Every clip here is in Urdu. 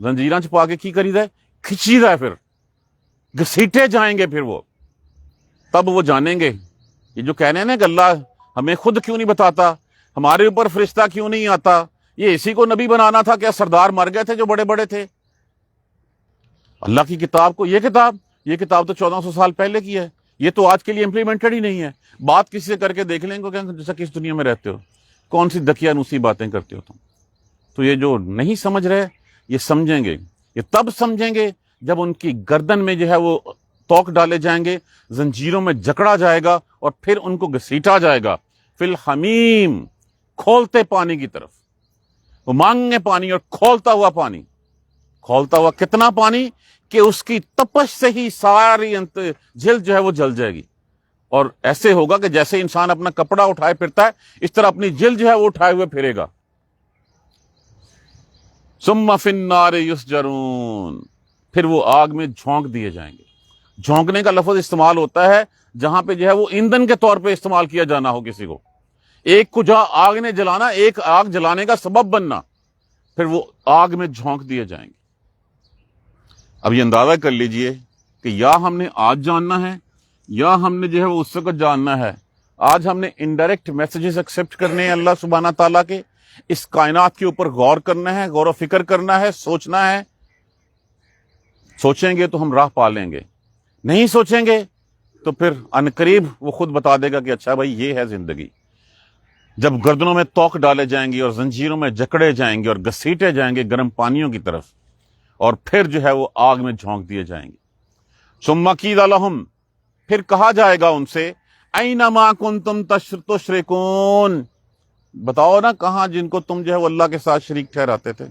زنجیراں چھپا کے کی کری ہے، کھچی ہے، پھر گھسیٹے جائیں گے، پھر وہ تب وہ جانیں گے یہ جو کہنے ہیں نا کہ اللہ ہمیں خود کیوں نہیں بتاتا، ہمارے اوپر فرشتہ کیوں نہیں آتا، یہ اسی کو نبی بنانا تھا، کیا سردار مر گئے تھے جو بڑے بڑے تھے؟ اللہ کی کتاب کو، یہ کتاب تو 1400 سال پہلے کی ہے، یہ تو آج کے لیے امپلیمنٹڈ ہی نہیں ہے۔ بات کسی سے کر کے دیکھ لیں گے جیسا کس دنیا میں رہتے ہو، کون سی دقیانوسی باتیں کرتے ہو تم۔ تو یہ جو نہیں سمجھ رہے یہ سمجھیں گے، یہ تب سمجھیں گے جب ان کی گردن میں جو ہے وہ توق ڈالے جائیں گے، زنجیروں میں جکڑا جائے گا اور پھر ان کو گھسیٹا جائے گا فی الحمیم، کھولتے پانی کی طرف۔ وہ مانگے پانی اور کھولتا ہوا پانی، کھولتا ہوا کتنا پانی کہ اس کی تپش سے ہی ساری جلد جو ہے وہ جل جائے گی، اور ایسے ہوگا کہ جیسے انسان اپنا کپڑا اٹھائے پھرتا ہے اس طرح اپنی جلد جو ہے وہ اٹھائے ہوئے پھرے گا۔ ثم فی النار یسجرون، پھر وہ آگ میں جھونک دیے جائیں گے۔ جھونکنے کا لفظ استعمال ہوتا ہے جہاں پہ جو ہے وہ ایندھن کے طور پہ استعمال کیا جانا ہو کسی کو، ایک کو جہاں آگ نے جلانا، ایک آگ جلانے کا سبب بننا، پھر وہ آگ میں جھونک دیے جائیں گے۔ اب یہ اندازہ کر لیجئے کہ یا ہم نے آج جاننا ہے یا ہم نے جو ہے وہ اس وقت جاننا ہے۔ آج ہم نے انڈائریکٹ میسیجز ایکسیپٹ کرنے ہیں اللہ سبحانہ تعالیٰ کے، اس کائنات کے اوپر غور کرنا ہے، غور و فکر کرنا ہے، سوچنا ہے۔ سوچیں گے تو ہم راہ پا لیں گے، نہیں سوچیں گے تو پھر عنقریب وہ خود بتا دے گا کہ اچھا بھائی یہ ہے زندگی۔ جب گردنوں میں توق ڈالے جائیں گے اور زنجیروں میں جکڑے جائیں گے اور گھسیٹے جائیں گے گرم پانیوں کی طرف، اور پھر جو ہے وہ آگ میں جھونک دیے جائیں گے۔ ثم قیل لہم، پھر کہا جائے گا ان سے، این ما کنتم تشرکون، بتاؤ نا کہاں جن کو تم جو ہے وہ اللہ کے ساتھ شریک ٹھہراتے تھے،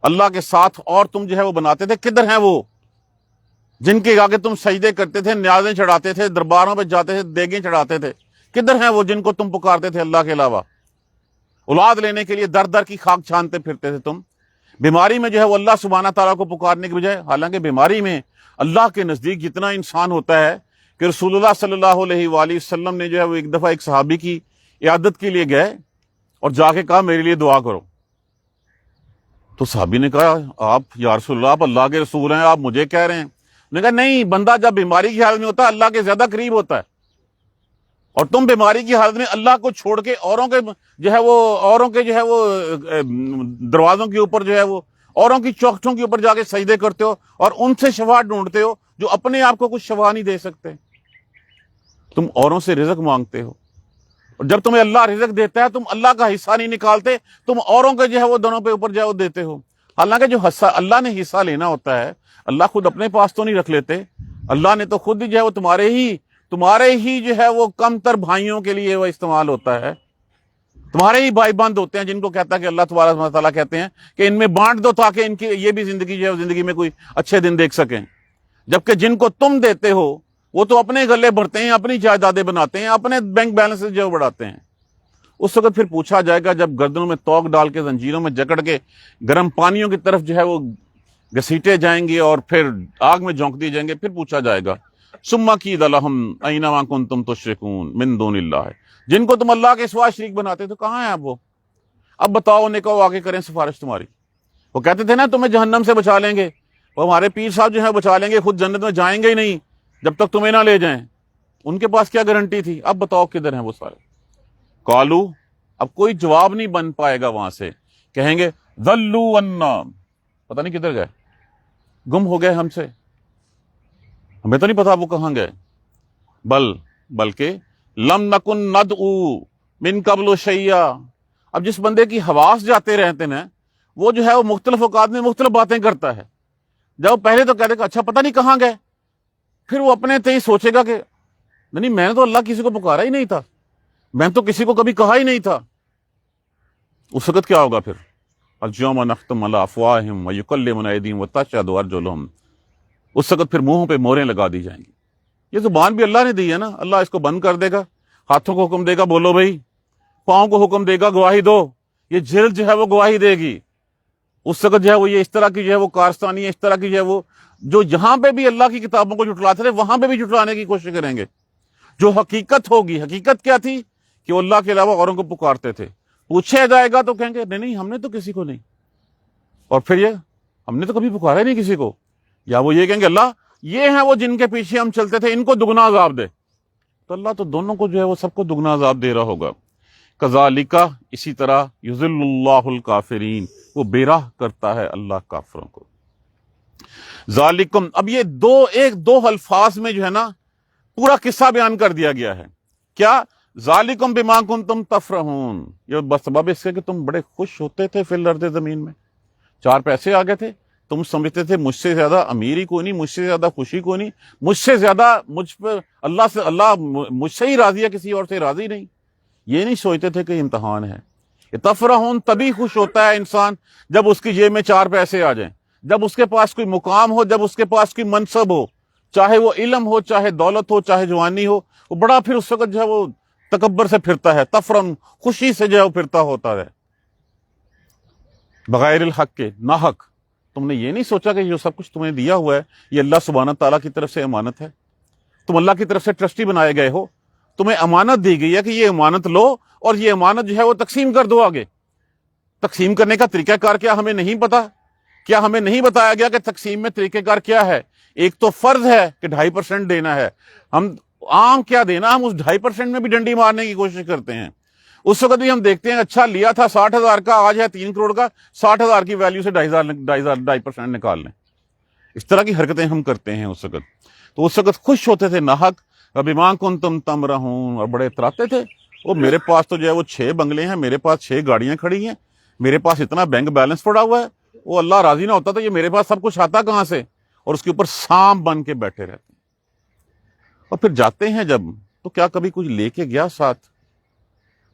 اللہ کے ساتھ اور تم جو ہے وہ بناتے تھے، کدھر ہیں وہ جن کے آگے تم سجدے کرتے تھے، نیازیں چڑھاتے تھے، درباروں پہ جاتے تھے، دیگیں چڑھاتے تھے، کدھر ہیں وہ جن کو تم پکارتے تھے اللہ کے علاوہ؟ اولاد لینے کے لیے در در کی خاک چھانتے پھرتے تھے تم، بیماری میں جو ہے وہ اللہ سبحانہ تعالیٰ کو پکارنے کے بجائے، حالانکہ بیماری میں اللہ کے نزدیک جتنا انسان ہوتا ہے کہ رسول اللہ صلی اللہ علیہ وآلہ وسلم نے جو ہے وہ ایک دفعہ ایک صحابی کی عیادت کے لیے گئے اور جا کے کہا میرے لیے دعا کرو، تو صحابی نے کہا آپ یا رسول اللہ آپ اللہ کے رسول ہیں، آپ مجھے کہہ رہے ہیں؟ انہوں نے کہا نہیں، بندہ جب بیماری کی حالت میں ہوتا ہے اللہ کے زیادہ قریب ہوتا ہے، اور تم بیماری کی حالت میں اللہ کو چھوڑ کے اوروں کے جو ہے وہ دروازوں کے اوپر جو ہے وہ اوروں کی چوکھٹوں کے اوپر جا کے سجدے کرتے ہو اور ان سے شفا ڈھونڈتے ہو جو اپنے آپ کو کچھ شفا نہیں دے سکتے۔ تم اوروں سے رزق مانگتے ہو، اور جب تمہیں اللہ رزق دیتا ہے تم اللہ کا حصہ نہیں نکالتے، تم اوروں کے جو ہے وہ دنوں پہ اوپر جو ہے وہ دیتے ہو۔ حالانکہ جو حصہ اللہ نے حصہ لینا ہوتا ہے اللہ خود اپنے پاس تو نہیں رکھ لیتے، اللہ نے تو خود ہی جو ہے وہ تمہارے ہی جو ہے وہ کم تر بھائیوں کے لیے وہ استعمال ہوتا ہے، تمہارے ہی بھائی بند ہوتے ہیں جن کو کہتا ہے کہ اللہ تبارک و تعالیٰ کہتے ہیں کہ ان میں بانٹ دو تاکہ ان کی یہ بھی زندگی جو ہے زندگی میں کوئی اچھے دن دیکھ سکیں، جبکہ جن کو تم دیتے ہو وہ تو اپنے گلے بھرتے ہیں، اپنی جائیدادیں بناتے ہیں، اپنے بینک بیلنس جو ہے بڑھاتے ہیں۔ اس وقت پھر پوچھا جائے گا جب گردنوں میں توق ڈال کے زنجیروں میں جکڑ کے گرم پانیوں کی طرف جو ہے وہ گھسیٹے جائیں گے اور پھر آگ میں جھونک دیے جائیں گے، پھر پوچھا جائے گا ثم قیل لہم این ما کنتم تشرکون من دون اللہ، جن کو تم اللہ کے سوا شریک بناتے تو کہاں ہیں اب وہ؟ اب بتاؤ انہیں کہو آگے کریں سفارش تمہاری۔ وہ کہتے تھے نا تمہیں جہنم سے بچا لیں گے، وہ ہمارے پیر صاحب جو ہے بچا لیں گے، خود جنت میں جائیں گے ہی نہیں جب تک تمہیں نہ لے جائیں۔ ان کے پاس کیا گارنٹی تھی؟ اب بتاؤ کدھر ہیں وہ سارے؟ قالو، اب کوئی جواب نہیں بن پائے گا وہاں سے، کہیں گے ضلوا عنا، پتہ نہیں کدھر گئے، گم ہو گئے ہم سے، ہمیں تو نہیں پتا وہ کہاں گئے۔ بلکہ لم نکن ندعو من قبل شیئا، اب جس بندے کی حواس جاتے رہتے ہیں وہ جو ہے وہ مختلف اوقات میں مختلف باتیں کرتا ہے، جب وہ پہلے تو کہتے کہ اچھا پتہ نہیں کہاں گئے، پھر وہ اپنے تے ہی سوچے گا کہ نہیں میں نے تو اللہ کسی کو پکارا ہی نہیں تھا، میں نے تو کسی کو کبھی کہا ہی نہیں تھا۔ اس وقت کیا ہوگا پھر؟ اليوم نختم علی افواہہم ویکلمنا ایدیہم وتشہد ارجلہم، اس وقت پھر منہوں پہ موریں لگا دی جائیں گی۔ یہ زبان بھی اللہ نے دی ہے نا، اللہ اس کو بند کر دے گا، ہاتھوں کو حکم دے گا بولو بھائی، پاؤں کو حکم دے گا گواہی دو، یہ جلد جو ہے وہ گواہی دے گی۔ اس وقت جو ہے وہ یہ اس طرح کی جو ہے وہ کارستانی ہے، اس طرح کی جو ہے وہ جو جہاں پہ بھی اللہ کی کتابوں کو جھٹلاتے تھے وہاں پہ بھی جھٹلانے کی کوشش کریں گے۔ جو حقیقت ہوگی، حقیقت کیا تھی کہ وہ اللہ کے علاوہ اوروں کو پکارتے تھے، پوچھا جائے گا تو کہیں گے نہیں ہم نے تو کسی کو نہیں، اور پھر یہ ہم نے تو کبھی پکارا ہی نہیں کسی کو. یا وہ یہ کہیں گے اللہ یہ ہیں وہ جن کے پیچھے ہم چلتے تھے، ان کو دگنا عذاب دے. تو اللہ تو دونوں کو جو ہے وہ سب کو دگنا عذاب دے رہا ہوگا. کذالک، اسی طرح، یذل اللہ الکافرین، وہ بے راہ کرتا ہے اللہ کافروں کو. ذالکم، اب یہ دو الفاظ میں جو ہے نا پورا قصہ بیان کر دیا گیا ہے. کیا؟ ذالکم بما کنتم تفرحون، یہ بس سبب اس کے کہ تم بڑے خوش ہوتے تھے فی الارض، زمین میں 4 پیسے آ گئے تھے، تم سمجھتے تھے مجھ سے زیادہ امیر ہی کوئی نہیں، مجھ سے زیادہ خوشی کوئی نہیں، مجھ سے زیادہ مجھ پر اللہ مجھ سے ہی راضی ہے، کسی اور سے راضی نہیں. یہ نہیں سوچتے تھے کہ امتحان ہے. یہ تفرحون، تبھی خوش ہوتا ہے انسان جب اس کی جیب میں 4 پیسے آ جائیں، جب اس کے پاس کوئی مقام ہو، جب اس کے پاس کوئی منصب ہو، چاہے وہ علم ہو، چاہے دولت ہو، چاہے جوانی ہو. وہ بڑا پھر اس وقت جو ہے وہ تکبر سے پھرتا ہے، تفرن، خوشی سے جو ہے وہ پھرتا ہوتا ہے، بغیر الحق کے، ناحق. تم نے یہ نہیں سوچا کہ جو سب کچھ تمہیں دیا ہوا ہے یہ اللہ سبحانہ تعالیٰ کی طرف سے امانت ہے. تم اللہ کی طرف سے ٹرسٹی بنائے گئے ہو، تمہیں امانت دی گئی ہے کہ یہ امانت لو اور یہ امانت جو ہے وہ تقسیم کر دو آگے. تقسیم کرنے کا طریقہ کار کیا ہمیں نہیں پتا؟ کیا ہمیں نہیں بتایا گیا کہ تقسیم میں طریقہ کار کیا ہے؟ ایک تو فرض ہے کہ 2.5% دینا ہے. ہم عام کیا دینا، ہم اس 2.5% میں بھی ڈنڈی مارنے کی کوشش کرتے ہیں. اس وقت بھی ہم دیکھتے ہیں اچھا لیا تھا 60,000 کا، آج ہے 3 کروڑ کا، 60,000 کی ویلیو سے 2.5% نکال لیں. اس طرح کی حرکتیں ہم کرتے ہیں اس وقت. تو اس وقت خوش ہوتے تھے ناحق. بما کنتم تمرحون، اور بڑے اتراتے تھے. وہ میرے پاس تو جو ہے وہ 6 بنگلے ہیں، میرے پاس 6 گاڑیاں کھڑی ہیں، میرے پاس اتنا بینک بیلنس پڑا ہوا ہے. وہ اللہ راضی نہ ہوتا تو یہ میرے پاس سب کچھ آتا کہاں سے؟ اور اس کے اوپر سانپ بن کے بیٹھے رہتے ہیں. اور پھر جاتے ہیں جب تو کیا کبھی کچھ لے کے گیا ساتھ؟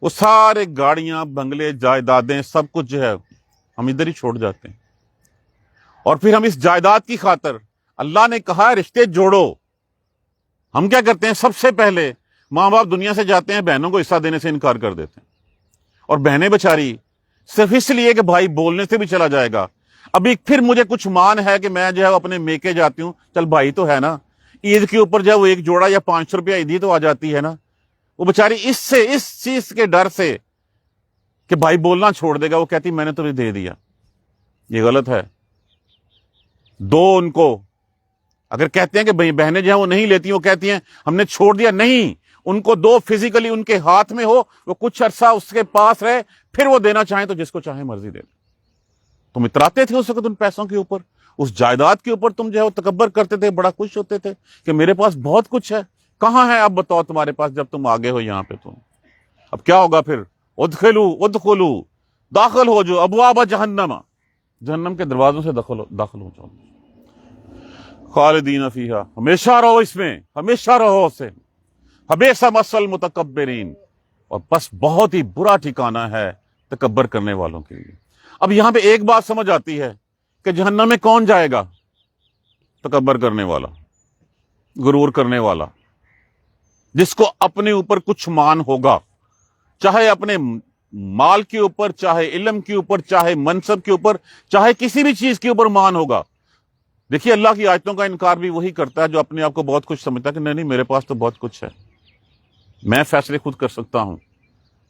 وہ سارے گاڑیاں، بنگلے، جائیدادیں، سب کچھ جو ہے ہم ادھر ہی چھوڑ جاتے ہیں. اور پھر ہم اس جائیداد کی خاطر، اللہ نے کہا ہے رشتے جوڑو، ہم کیا کرتے ہیں؟ سب سے پہلے ماں باپ دنیا سے جاتے ہیں، بہنوں کو حصہ دینے سے انکار کر دیتے ہیں. اور بہنیں بیچاری صرف اس لیے کہ بھائی بولنے سے بھی چلا جائے گا، ابھی پھر مجھے کچھ مان ہے کہ میں جو ہے اپنے میکے جاتی ہوں، چل بھائی تو ہے نا، عید کے اوپر جو ہے وہ 1 جوڑا یا 500 روپیہ عیدی تو آ جاتی ہے نا. وہ بیچاری اس چیز کے ڈر سے کہ بھائی بولنا چھوڑ دے گا، وہ کہتی میں نے تمہیں دے دیا. یہ غلط ہے. دو ان کو، اگر کہتے ہیں کہ بہنیں جو ہیں وہ نہیں لیتی، وہ کہتی ہیں ہم نے چھوڑ دیا، نہیں، ان کو دو، فزیکلی ان کے ہاتھ میں ہو، وہ کچھ عرصہ اس کے پاس رہے، پھر وہ دینا چاہیں تو جس کو چاہیں مرضی دے. تم اتراتے تھے اس وقت ان پیسوں کے اوپر، اس جائیداد کے اوپر تم جو ہے وہ تکبر کرتے تھے، بڑا خوش ہوتے تھے کہ میرے پاس بہت کچھ ہے. کہاں ہے اب بتاؤ تمہارے پاس جب تم آگے ہو یہاں پہ؟ تم اب کیا ہوگا پھر؟ ادخلوا، داخل ہو جو ابواب جہنم، جہنم کے دروازوں سے داخل ہو جاؤ. خالدین فیہا، ہمیشہ رہو اس میں، ہمیشہ رہو اسے. فبئس مثوی المتکبرین، اور بس بہت ہی برا ٹھکانہ ہے تکبر کرنے والوں کے لیے. اب یہاں پہ ایک بات سمجھ آتی ہے کہ جہنم میں کون جائے گا؟ تکبر کرنے والا، غرور کرنے والا، جس کو اپنے اوپر کچھ مان ہوگا، چاہے اپنے مال کے اوپر، چاہے علم کے اوپر، چاہے منصب کے اوپر، چاہے کسی بھی چیز کے اوپر مان ہوگا. دیکھیے اللہ کی آیتوں کا انکار بھی وہی کرتا ہے جو اپنے آپ کو بہت کچھ سمجھتا ہے کہ نہیں میرے پاس تو بہت کچھ ہے، میں فیصلے خود کر سکتا ہوں،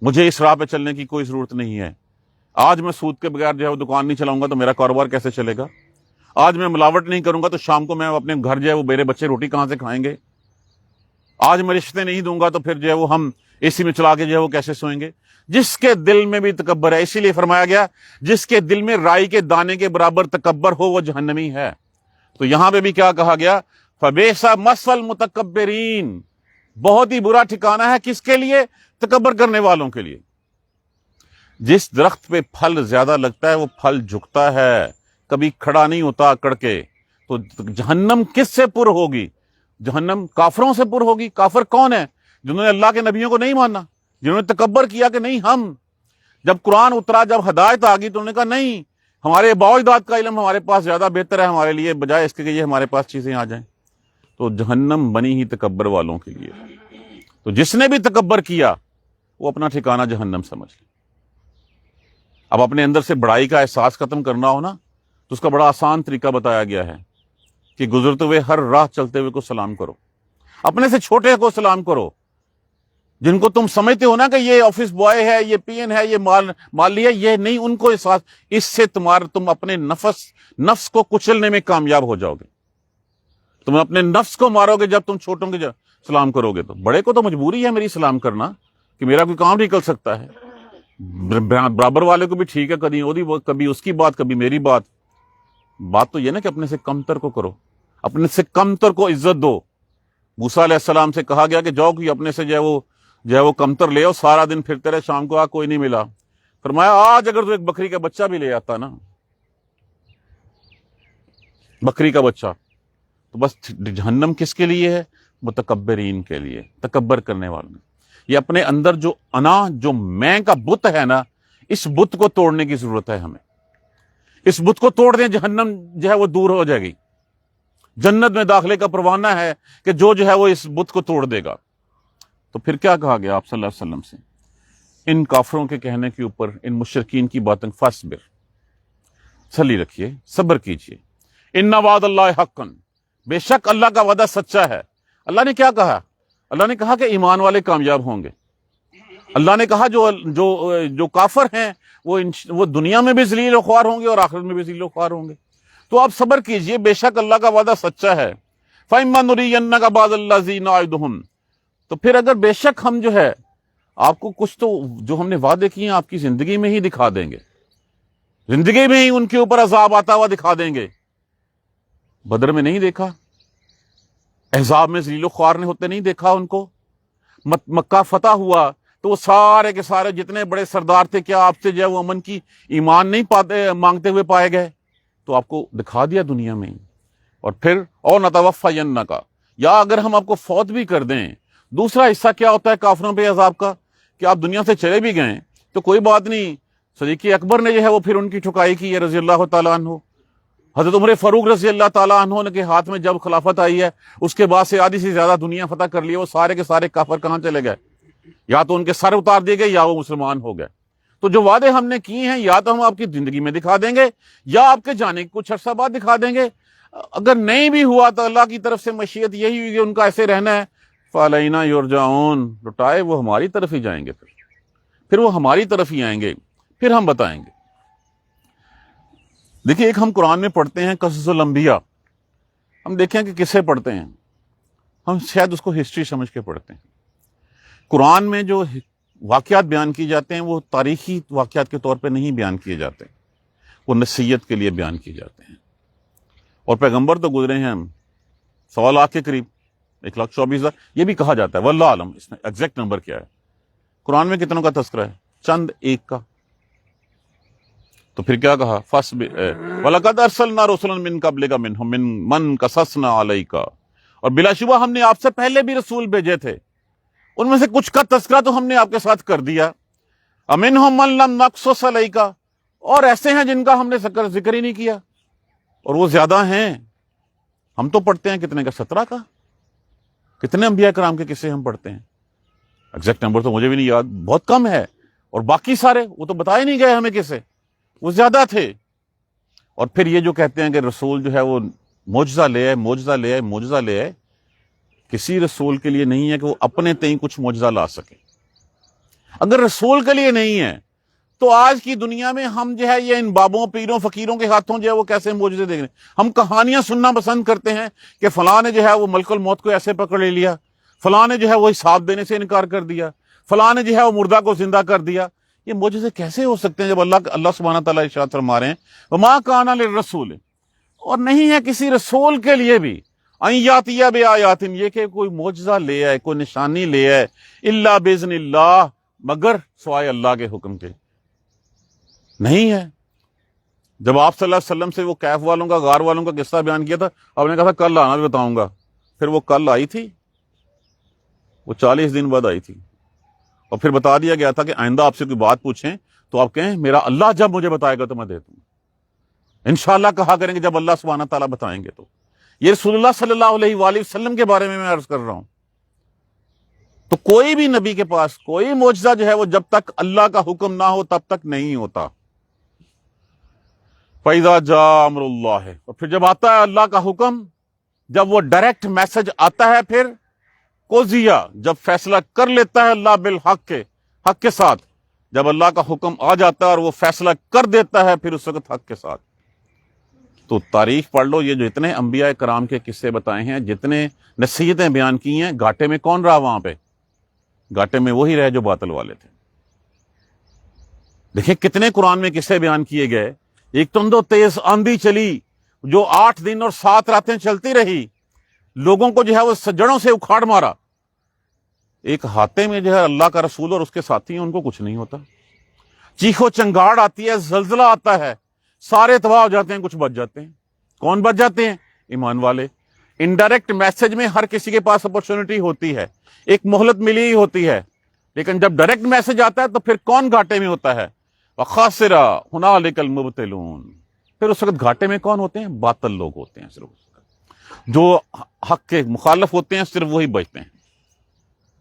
مجھے اس راہ پہ چلنے کی کوئی ضرورت نہیں ہے. آج میں سود کے بغیر جو ہے وہ دکان نہیں چلاؤں گا تو میرا کاروبار کیسے چلے گا؟ آج میں ملاوٹ نہیں کروں گا تو شام کو میں اپنے گھر جو ہے وہ میرے بچے روٹی کہاں سے کھائیں گے؟ آج میں رشتے نہیں دوں گا تو پھر جو ہے وہ ہم اے سی میں چلا کے جو ہے وہ کیسے سوئیں گے؟ جس کے دل میں بھی تکبر ہے، اسی لیے فرمایا گیا جس کے دل میں رائی کے دانے کے برابر تکبر ہو وہ جہنمی ہے. تو یہاں پہ بھی کیا کہا گیا؟ فبئس مثوی المتکبرین، بہت ہی برا ٹھکانہ ہے کس کے لیے؟ تکبر کرنے والوں کے لیے. جس درخت پہ پھل زیادہ لگتا ہے وہ پھل جھکتا ہے، کبھی کھڑا نہیں ہوتا اکڑ کے. تو جہنم کس سے پر ہوگی؟ جہنم کافروں سے پر ہوگی. کافر کون ہے؟ جنہوں نے اللہ کے نبیوں کو نہیں مانا، جنہوں نے تکبر کیا کہ نہیں ہم، جب قرآن اترا، جب ہدایت آ گئی تو انہوں نے کہا نہیں، ہمارے آباء و اجداد کا علم ہمارے پاس زیادہ بہتر ہے ہمارے لیے، بجائے اس کے کہ یہ ہمارے پاس چیزیں آ جائیں. تو جہنم بنی ہی تکبر والوں کے لیے. تو جس نے بھی تکبر کیا وہ اپنا ٹھکانہ جہنم سمجھ لے. اب اپنے اندر سے بڑائی کا احساس ختم کرنا ہو نا تو اس کا بڑا آسان طریقہ بتایا گیا ہے کہ گزرتے ہوئے ہر راہ چلتے ہوئے کو سلام کرو، اپنے سے چھوٹے کو سلام کرو. جن کو تم سمجھتے ہو نا کہ یہ آفس بوائے ہے، یہ پی این ہے، یہ مالی ہے، یہ نہیں ان کو احساس، اس سے تم اپنے نفس کو کچلنے میں کامیاب ہو جاؤ گے. تم اپنے نفس کو مارو گے جب تم چھوٹوں کے سلام کرو گے. تو بڑے کو تو مجبوری ہے میری سلام کرنا کہ میرا کوئی کام نکل سکتا ہے. برابر والے کو بھی ٹھیک ہے، کبھی اس کی بات، کبھی میری بات. بات تو یہ نا کہ اپنے سے کمتر کو کرو، اپنے سے کمتر کو عزت دو. موسیٰ علیہ السلام سے کہا گیا کہ جاؤ کہ اپنے سے جو ہے وہ کمتر لے آؤ، سارا دن پھرتے رہے، شام کو کوئی نہیں ملا. فرمایا آج اگر تو ایک بکری کا بچہ بھی لے آتا نا، بکری کا بچہ، تو بس جہنم کس کے لیے ہے؟ متکبرین کے لیے، تکبر کرنے والوں. یہ اپنے اندر جو انا، جو میں کا بت ہے نا، اس بت کو توڑنے کی ضرورت ہے ہمیں. اس بت کو توڑ دیں، جہنم جو ہے وہ دور ہو جائے گی. جنت میں داخلے کا پروانہ ہے کہ جو ہے وہ اس بت کو توڑ دے گا. تو پھر کیا کہا گیا آپ صلی اللہ علیہ وسلم سے؟ ان کافروں کے کہنے کے اوپر، ان مشرکین کی باتیں، فاصبر، سلی رکھیے، صبر کیجیے. ان وعد اللہ حقا، بے شک اللہ کا وعدہ سچا ہے. اللہ نے کیا کہا؟ اللہ نے کہا کہ ایمان والے کامیاب ہوں گے. اللہ نے کہا جو کافر ہیں وہ دنیا میں بھی ذلیل و خوار ہوں گے اور آخرت میں بھی ذلیل و خوار ہوں گے. تو آپ صبر کیجئے، بے شک اللہ کا وعدہ سچا ہے. فَإِمَّا نُرِيَنَّكَ بَعْضَ الَّذِي نَعِدُهُمْ، تو پھر اگر بے شک ہم جو ہے آپ کو کچھ تو جو ہم نے وعدے کیے ہیں آپ کی زندگی میں ہی دکھا دیں گے، زندگی میں ہی ان کے اوپر عذاب آتا ہوا دکھا دیں گے. بدر میں نہیں دیکھا؟ احزاب میں ذلیل و خوار نے ہوتے نہیں دیکھا ان کو؟ مکہ فتح ہوا تو وہ سارے کے سارے جتنے بڑے سردار تھے، کیا آپ سے جو ہے وہ امن کی ایمان نہیں مانگتے ہوئے پائے گئے؟ تو آپ کو دکھا دیا دنیا میں. اور پھر اور نتوفینک، یا اگر ہم آپ کو فوت بھی کر دیں. دوسرا حصہ کیا ہوتا ہے کافروں پہ عذاب کا؟ کہ آپ دنیا سے چلے بھی گئے تو کوئی بات نہیں، صدیق اکبر نے جو ہے وہ پھر ان کی ٹھکائی کی ہے رضی اللہ تعالیٰ عنہ. حضرت عمر فاروق رضی اللہ تعالیٰ عنہ کے ہاتھ میں جب خلافت آئی ہے، اس کے بعد سے آدھی سے زیادہ دنیا فتح کر لی. وہ سارے کے سارے کافر کہاں چلے گئے؟ یا تو ان کے سر اتار دیے گئے یا وہ مسلمان ہو گئے. تو جو وعدے ہم نے کیے ہیں یا تو ہم آپ کی زندگی میں دکھا دیں گے یا آپ کے جانے کے کچھ عرصہ بعد دکھا دیں گے. اگر نہیں بھی ہوا تو اللہ کی طرف سے مشیت یہی ہوئی کہ ان کا ایسے رہنا ہے. فَعَلَيْنَا يُرْجَعُونَ، لوٹائے وہ ہماری طرف ہی جائیں گے، پھر وہ ہماری طرف ہی آئیں گے، پھر ہم بتائیں گے. دیکھیں ایک ہم قرآن میں پڑھتے ہیں قصص الانبیاء، ہم دیکھیں کہ کسے پڑھتے ہیں، ہم شاید اس کو ہسٹری سمجھ کے پڑھتے ہیں. قرآن میں جو واقعات بیان کیے جاتے ہیں وہ تاریخی واقعات کے طور پہ نہیں بیان کیے جاتے، وہ نصیحت کے لیے بیان کیے جاتے ہیں. اور پیغمبر تو گزرے ہیں 1.25 لاکھ کے قریب، 1,24,000 یہ بھی کہا جاتا ہے، واللہ عالم اس میں ایگزیکٹ نمبر کیا ہے. قرآن میں کتنوں کا تذکرہ ہے؟ چند ایک کا. تو پھر کیا کہا؟ وَلَقَدْ أَرْسَلْنَا رُسُلًا مِّن قَبْلِكَ مِنْهُم مَّن قَصَصْنَا عَلَيْكَ، اور بلا شبہ ہم نے آپ سے پہلے بھی رسول بھیجے تھے، ان میں سے کچھ کا تذکرہ تو ہم نے آپ کے ساتھ کر دیا. وَمِنْهُم مَّن لَّمْ نَقْصُصْ عَلَيْكَ، اور ایسے ہیں جن کا ہم نے ذکر ہی نہیں کیا، اور وہ زیادہ ہیں. ہم تو پڑھتے ہیں کتنے کا؟ 17 کا. کتنے انبیاء کرام کے قصے ہم پڑھتے ہیں؟ ایگزیکٹ نمبر تو مجھے بھی نہیں یاد، بہت کم ہے. اور باقی سارے وہ تو بتائے نہیں گئے ہمیں کسے، وہ زیادہ تھے. اور پھر یہ جو کہتے ہیں کہ رسول جو ہے وہ معجزہ لے آئے، معجزہ لے آئے، معجزہ لے آئے، کسی رسول کے لیے نہیں ہے کہ وہ اپنے تئیں کچھ معجزہ لا سکے. اگر رسول کے لیے نہیں ہے تو آج کی دنیا میں ہم جو ہے یہ ان بابوں، پیروں، فقیروں کے ہاتھوں جو ہے وہ کیسے معجزے دیکھ رہے ہیں. ہم کہانیاں سننا پسند کرتے ہیں کہ فلاں نے جو ہے وہ ملک الموت کو ایسے پکڑ لے لیا، فلاں نے جو ہے وہ حساب دینے سے انکار کر دیا، فلاں نے جو ہے وہ مردہ کو زندہ کر دیا. یہ معجزے کیسے ہو سکتے ہیں جب اللہ سبحانہ تعالیٰ ارشاد فرما رہے ہیں وَمَا كَانَ لِلرَّسُولِ، اور نہیں ہے کسی رسول کے لیے بھی ان یاتی بآیات، یہ کہ کوئی معجزہ لے آئے، کوئی نشانی لے آئے، الا باذن اللہ، مگر سوائے اللہ کے حکم کے. نہیں ہے. جب آپ صلی اللہ علیہ وسلم سے وہ کیف والوں کا، غار والوں کا قصہ بیان کیا تھا، آپ نے کہا تھا کل آنا بھی بتاؤں گا. پھر وہ کل آئی تھی، وہ 40 دن بعد آئی تھی. اور پھر بتا دیا گیا تھا کہ آئندہ آپ سے کوئی بات پوچھیں تو آپ کہیں میرا اللہ جب مجھے بتائے گا تو میں دے دوں گا. انشاءاللہ کہا کریں گے جب اللہ سبحانہ تعالیٰ بتائیں گے. تو یہ رسول اللہ صلی اللہ علیہ وآلہ وسلم کے بارے میں عرض کر رہا ہوں. تو کوئی بھی نبی کے پاس کوئی معجزہ جو ہے وہ جب تک اللہ کا حکم نہ ہو تب تک نہیں ہوتا. فَإِذَا جَاءَ أَمْرُ اللَّهِ، اور پھر جب آتا ہے اللہ کا حکم، جب وہ ڈائریکٹ میسج آتا ہے، پھر قضیہ جب فیصلہ کر لیتا ہے اللہ بالحق کے، حق کے ساتھ، جب اللہ کا حکم آ جاتا ہے اور وہ فیصلہ کر دیتا ہے پھر اس وقت حق کے ساتھ. تو تاریخ پڑھ لو، یہ جو اتنے انبیاء کرام کے قصے بتائے ہیں، جتنے نصیحتیں بیان کی ہیں، گھاٹے میں کون رہا وہاں پہ؟ گھاٹے میں وہی رہے جو باطل والے تھے. دیکھیں کتنے قرآن میں قصے بیان کیے گئے. ایک تند و تیز آندھی چلی جو 8 دن اور 7 راتیں چلتی رہی، لوگوں کو جو ہے وہ جڑوں سے اکھاڑ مارا. ایک ہاتھے میں جو ہے اللہ کا رسول اور اس کے ساتھی ہیں، ان کو کچھ نہیں ہوتا. چیخو چنگاڑ آتی ہے، زلزلہ آتا ہے، سارے تباہ ہو جاتے ہیں، کچھ بچ جاتے ہیں. کون بچ جاتے ہیں؟ ایمان والے. انڈائریکٹ میسج میں ہر کسی کے پاس اپرچونٹی ہوتی ہے، ایک مہلت ملی ہی ہوتی ہے، لیکن جب ڈائریکٹ میسج آتا ہے تو پھر کون گھاٹے میں ہوتا ہے؟ وَخَاسِرَ هُنَالِكَ الْمُبْطِلُونَ. پھر اس وقت گھاٹے میں کون ہوتے ہیں؟ باطل لوگ ہوتے ہیں. صرف جو حق کے مخالف ہوتے ہیں صرف وہی بچتے ہیں.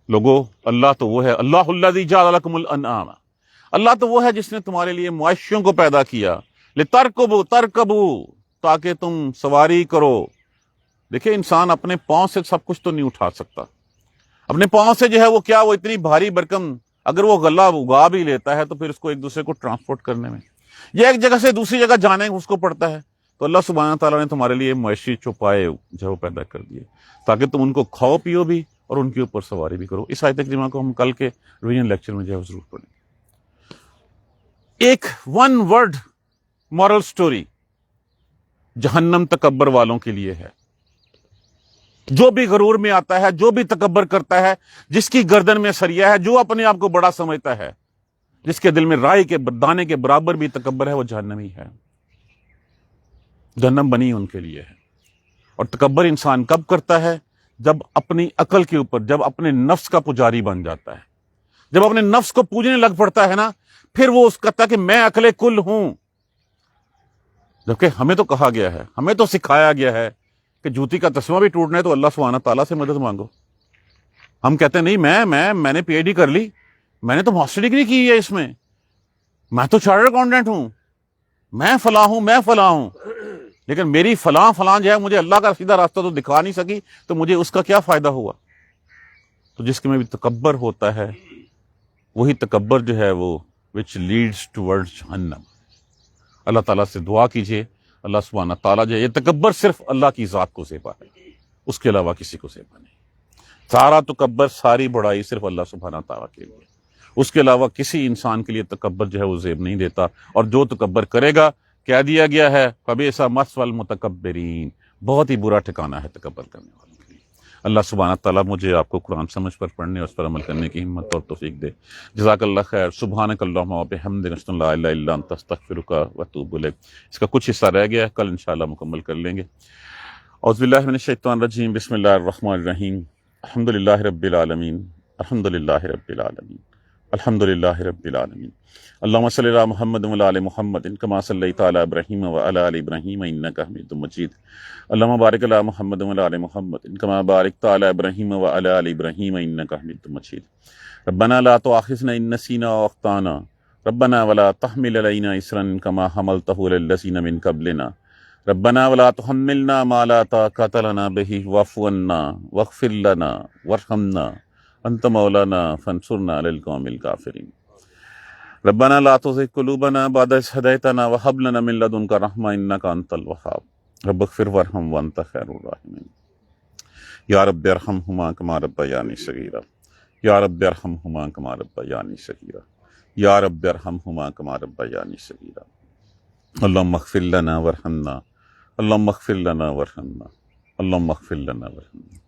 لوگو، اللہ تو وہ ہے، اللہ الذی جعل لکم الانعام، اللہ تو وہ ہے جس نے تمہارے لیے مویشیوں کو پیدا کیا، ترکبو تاکہ تم سواری کرو. دیکھیں انسان اپنے پاؤں سے سب کچھ تو نہیں اٹھا سکتا. اپنے پاؤں سے جو ہے وہ کیا، وہ اتنی بھاری برکم اگر وہ غلہ اگا بھی لیتا ہے تو پھر اس کو ایک دوسرے کو ٹرانسپورٹ کرنے میں، یہ ایک جگہ سے دوسری جگہ جانے اس کو پڑتا ہے. تو اللہ سبحانہ تعالیٰ نے تمہارے لیے مویشی چوپائے جو ہے وہ پیدا کر دیے تاکہ تم ان کو کھاؤ پیو بھی اور ان کے اوپر سواری بھی کرو. اس آیت کریمہ کو ہم کل کے ریویژن لیکچر میں جو ہے ضرور پڑھیں. ایک ون ورڈ مورل سٹوری جہنم تکبر والوں کے لیے ہے. جو بھی غرور میں آتا ہے، جو بھی تکبر کرتا ہے، جس کی گردن میں سریا ہے، جو اپنے آپ کو بڑا سمجھتا ہے، جس کے دل میں رائی کے دانے کے برابر بھی تکبر ہے، وہ جہنمی ہے. جہنم بنی ان کے لیے ہے. اور تکبر انسان کب کرتا ہے؟ جب اپنی عقل کے اوپر، جب اپنے نفس کا پجاری بن جاتا ہے، جب اپنے نفس کو پوجنے لگ پڑتا ہے نا، پھر وہ اس کہتا ہے کہ میں عقل کل ہوں. جبکہ ہمیں تو کہا گیا ہے، ہمیں تو سکھایا گیا ہے کہ جوتی کا تسمہ بھی ٹوٹنا ہے تو اللہ سبحانہ تعالیٰ سے مدد مانگو. ہم کہتے ہیں نہیں، میں نے پی ایچ ڈی کر لی، میں نے تو ماسٹر ڈگری کی ہے اس میں تو چارٹرڈ اکاؤنٹنٹ ہوں، میں فلاں ہوں، لیکن میری فلاں جو ہے مجھے اللہ کا سیدھا راستہ تو دکھا نہیں سکی، تو مجھے اس کا کیا فائدہ ہوا؟ تو جس کے میں بھی تکبر ہوتا ہے، وہی تکبر جو ہے وہ which leads towards جہنم. اللہ تعالیٰ سے دعا کیجئے، اللہ سبحانہ تعالیٰ جو ہے، یہ تکبر صرف اللہ کی ذات کو زیبا ہے، اس کے علاوہ کسی کو زیبا نہیں. سارا تکبر، ساری بڑائی صرف اللہ سبحانہ تعالیٰ کے لیے، اس کے علاوہ کسی انسان کے لیے تکبر جو ہے وہ زیب نہیں دیتا. اور جو تکبر کرے گا، کہہ دیا گیا ہے فَبِئْسَ مَثْوَى الْمُتَكَبِّرِينَ، بہت ہی برا ٹھکانہ ہے تکبر کرنے والوں کے لیے. اللہ سبحانہ تعالیٰ مجھے آپ کو قرآن سمجھ پر پڑھنے اور اس پر عمل کرنے کی ہمت اور توفیق دے. جزاک اللہ خیر. سبحانک اللہم وبحمدک، اشہد ان لا الہ الا انت، استغفرک واتوب الیک. اس کا کچھ حصہ رہ گیا ہے، کل انشاءاللہ مکمل کر لیں گے. اعوذ باللہ من الشیطان الرجیم، بسم اللہ الرحمن الرحیم. الحمدللہ رب العالمین، الحمدللہ رب العالمین، الحمدللہ رب العالمین. اللہم صلی علی محمد وعلی آل محمد کما صلیت علی ابراہیم وعلی آل ابراہیم انک حمید مجید. اللہم بارک علی محمد وعلی آل محمد کما بارکت علی ابراہیم وعلی آل ابراہیم انک حمید مجید. ربنا لا تؤاخذنا ان نسینا او اخطانا ربنا ولا تحمل علینا اصرا کما حملتہ علی الذین من قبلنا ربنا ولا تحملنا ما لا طاقۃ لنا به واعف عنا واغفر لنا وارحمنا انت مولانا فانصرنا علی القوم الکافرین. ربنا لا تزغ قلوبنا بعد إذ هديتنا وهب لنا من لدنك رحمة إنك أنت الوهاب رب اغفر وارحم وأنت خير الراحمين. یا رب ارحمهما كما ربياني صغيرا، یا رب ارحمهما كما ربياني صغيرا، یا رب ارحمهما كما ربياني صغيرا. اللهم اغفر لنا وارحمنا، اللهم اغفر لنا وارحمنا، اللهم اغفر لنا وارحمنا.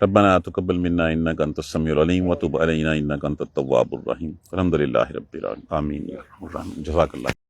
ربنا تقبل منا انك انت السميع العليم وتب علينا انك انت التواب الرحيم. الحمد لله رب العالمين، آمين. جزاك الله.